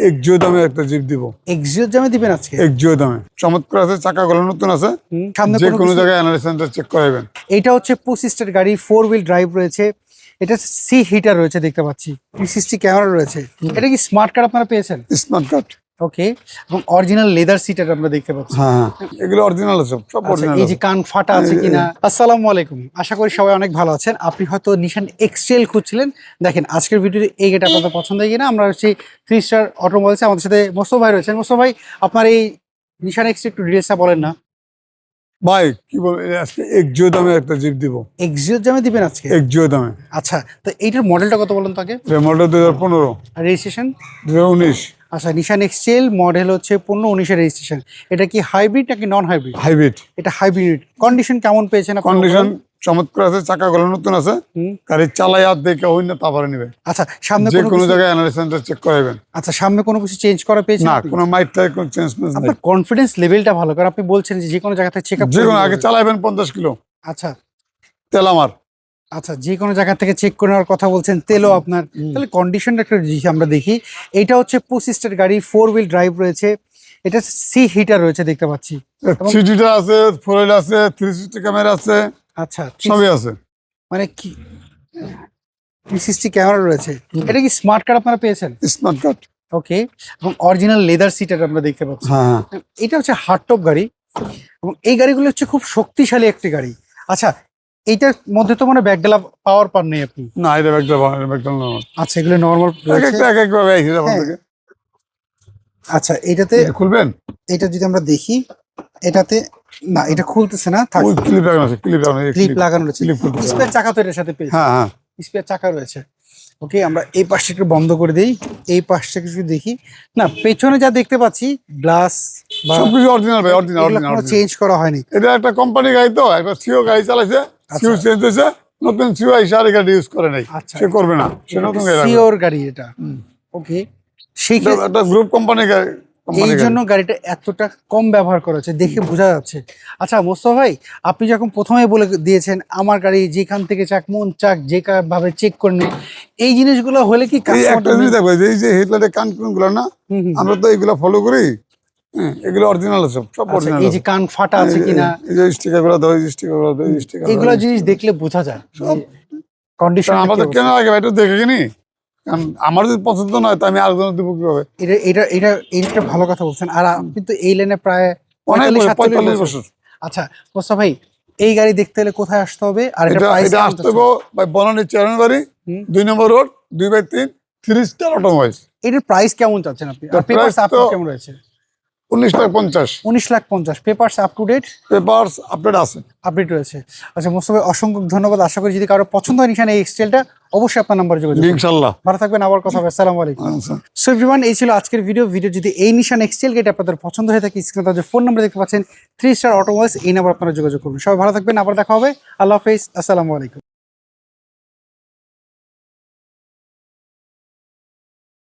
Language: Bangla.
এক্সিও দামে একটা জিপ দিব। এক্সিও দামে দিবেন আজকে? এক্সিও দামে চমৎকার আছে, চাকাগুলো নতুন আছে, সামনে যে কোনো জায়গায় অ্যানালাইসিস সেন্টার চেক করাবেন। এটা হচ্ছে 25 গাড়ি, 4 হুইল ড্রাইভ রয়েছে, এটা সি হিটার রয়েছে দেখতে পাচ্ছি, 360 ক্যামেরা রয়েছে। এটা কি স্মার্ট কার্ড আপনারা পেয়েছেন? স্মার্ট কার্ড, ওকে, এবং অরিজিনাল লেদার সিটার আমরা দেখতে পাচ্ছি। হ্যাঁ এগুলো অরিজিনাল আছে, সব অরিজিনাল। এই যে কান ফাটা আছে কিনা। আসসালামু আলাইকুম, আশা করি সবাই অনেক ভালো আছেন। আপনি হয়তো নিশান এক্সটেল খুঁজছিলেন, দেখেন আজকের ভিডিওতে এই গাড়িটা আপনাদের পছন্দ হয় কিনা। আমরা হচ্ছে 3 স্টার অটোমোবাইলসে, আমাদের সাথে মোস্তফা ভাই রয়েছেন। মোস্তফা ভাই, আপনার এই নিশান এক্সটেল একটু ডিটেইলসটা বলেন না ভাই। কি বলবো, আজকে এক্সিও দামে একটা জিপ দিব। এক্সিও দামে দিবেন আজকে? এক্সিও দামে। আচ্ছা, তো এইটার মডেলটা কত বলেন তো আগে? Model 2015, registration 2019। আচ্ছা, নিশান এক্সটেল মডেল হচ্ছে 15-19 রেজিস্ট্রেশন। এটা কি হাইব্রিড নাকি নন হাইব্রিড? হাইব্রিড। এটা হাইব্রিড। কন্ডিশন কেমন পেয়েছেন আপনি? কন্ডিশন চমৎকার আছে, চাকাগুলো নতুন আছে, গাড়ি চালাই আর দেখে হই না তারপরে নেবে। আচ্ছা, সামনে যে কোনো জায়গায় অ্যানালাইসিস সেন্টার চেক করাবেন। আচ্ছা, সামনে কোনো কিছু চেঞ্জ করা পেয়েছেন? না, কোনো মাইটটাই কোনো চেঞ্জ নাই। আপনার কনফিডেন্স লেভেলটা ভালো, কারণ আপনি বলছেন যে কোনো জায়গা থেকে চেকআপ যে কোনো আগে চালাবেন 50 কিলো। আচ্ছা তেল আমার। আচ্ছা, যে কোনো জায়গা থেকে চেক করে নেওয়ার কথা বলছেন, তেলও আপনার। তাহলে কন্ডিশনটা একটা জিনিস আমরা দেখি। এইটা হচ্ছে 25 গাড়ি, 4 হুইল ড্রাইভ রয়েছে, এটা সি হিটার রয়েছে দেখতে পাচ্ছি। সিটিটা আছে, 4 হুইল আছে, 360 ক্যামেরা আছে। আচ্ছা, সবই আছে। মানে কি 360 ক্যামেরা রয়েছে। এটা কি স্মার্ট কার্ড আপনারা পেয়েছেন? স্মার্ট কার্ড, ওকে, এবং অরিজিনাল লেদার সিটার আমরা দেখতে পাচ্ছি। হ্যাঁ। এটা হচ্ছে হার্ডটপ গাড়ি, এবং এই গাড়িগুলো হচ্ছে খুব শক্তিশালী একটি গাড়ি। আচ্ছা, এইটার মধ্যে তো মানে ব্যাকডালা পাওয়ার পান নেই আপনি? না, এটা ব্যাকডালা না। আচ্ছা, এগুলো নরমাল এক এক ভাবে আইছে আপন থেকে। আচ্ছা, এটাতে খুলবেন? এটা যদি আমরা দেখি, এটাতে না, এটা খুলতেছে না। থাক, ওই ক্লিপ লাগানো আছে, ক্লিপ লাগানো রয়েছে। ক্লিপ খুলতে হবে। স্পেয়ার চাকা তো এর সাথে পেয়েছি। হ্যাঁ হ্যাঁ, স্পেয়ার চাকা রয়েছে। ওকে, আমরা এই পাশটা একটু বন্ধ করে দেই, এই পাশটা কিছু দেখি। না, পেছনে যা দেখতে পাচ্ছি গ্লাস বা সবকিছু অরিজিনাল ভাই, অরিজিনাল এগুলো কোনো চেঞ্জ করা হয়নি। এটা একটা কোম্পানি গাড়ি, তো একটা সিও গাড়ি চালাইছে, সিও চেঞ্জ হয়েছে, নতুন সিও আইসা আর গাড়ি ইউজ করে নাই। আচ্ছা, সে করবে না, সে নতুন গাড়ি রাখবে। সিওর গাড়ি এটা। ওকে, সেই একটা গ্রুপ কোম্পানি গাড়ি, এই জন্য গাড়িটা এতটা কম ব্যবহার করা হচ্ছে, দেখে বোঝা যাচ্ছে। আচ্ছা মোস্তফা ভাই, আপনি যখন প্রথমে বলে দিয়েছেন আমার গাড়ি যেখান থেকে চাক মন চাক যে ভাবে চেক করে নেই, এই জিনিসগুলো হলে কি একটা জিনিস দেখো, এই যে হেডলাইটের কান গুলো না, আমরা তো এইগুলো ফলো করি। এগুলো অরিজিনাল আছে, সব অরিজিনাল। এই যে কান ফাটা আছে কিনা, এই যে স্টিকার গুলো দাও, এই স্টিকার গুলো দাও, এই স্টিকার এগুলো জিনিস দেখলে বোঝা যায় সব কন্ডিশন। আমাদের কেন আগে ভাই, একটু দেখে কিনি, কারণ আমার যদি পছন্দ নয় তো আমি আরেকজনের দেবো কিভাবে? এটা এটা এটা এটা ভালো কথা বলছেন। আর আপনি তো এই লাইনে প্রায় 45 বছর। আচ্ছা মোস্তফা ভাই, এই গাড়ি দেখতে হলে কোথায় আসতে হবে? আর এটা আসতে হবে ভাই বনানী চেয়ারম্যান বাড়ি, 2 নম্বর রোড, 2/3, 3 স্টার অটোমোবাইলস। এটার প্রাইস কেমন চাচ্ছেন আপনি? আর পেপারস আপ কেমন রয়েছে? 19,50,000। 19,50,000। Papers up to date? Papers update আছে, আপডেট রয়েছে। আচ্ছা মোস্তফা ভাই, অসংখ্য ধন্যবাদ। আশা করি যদি কারো পছন্দ হয় নিশান এই এক্সটেলটা, অবশ্যই আপনার নাম্বার যোগাযোগ করুন। ইনশাআল্লাহ। ভালো থাকবেন, আবার কথা হবে। আসসালামু আলাইকুম। সো এভরিওয়ান, এই ছিল আজকের ভিডিও। যদি এই নিশান এক্সটেল গেট আপনাদের পছন্দ হয়ে থাকে, স্ক্রিনে তার যে ফোন নাম্বার দেখতে পাচ্ছেন 3 স্টার অটোমোবাইলস, এই নাম্বার আপনারা যোগাযোগ করুন। সবাই ভালো থাকবেন, আবার দেখা হবে। আল্লাহ হাফেজ, আসসালামু আলাইকুম।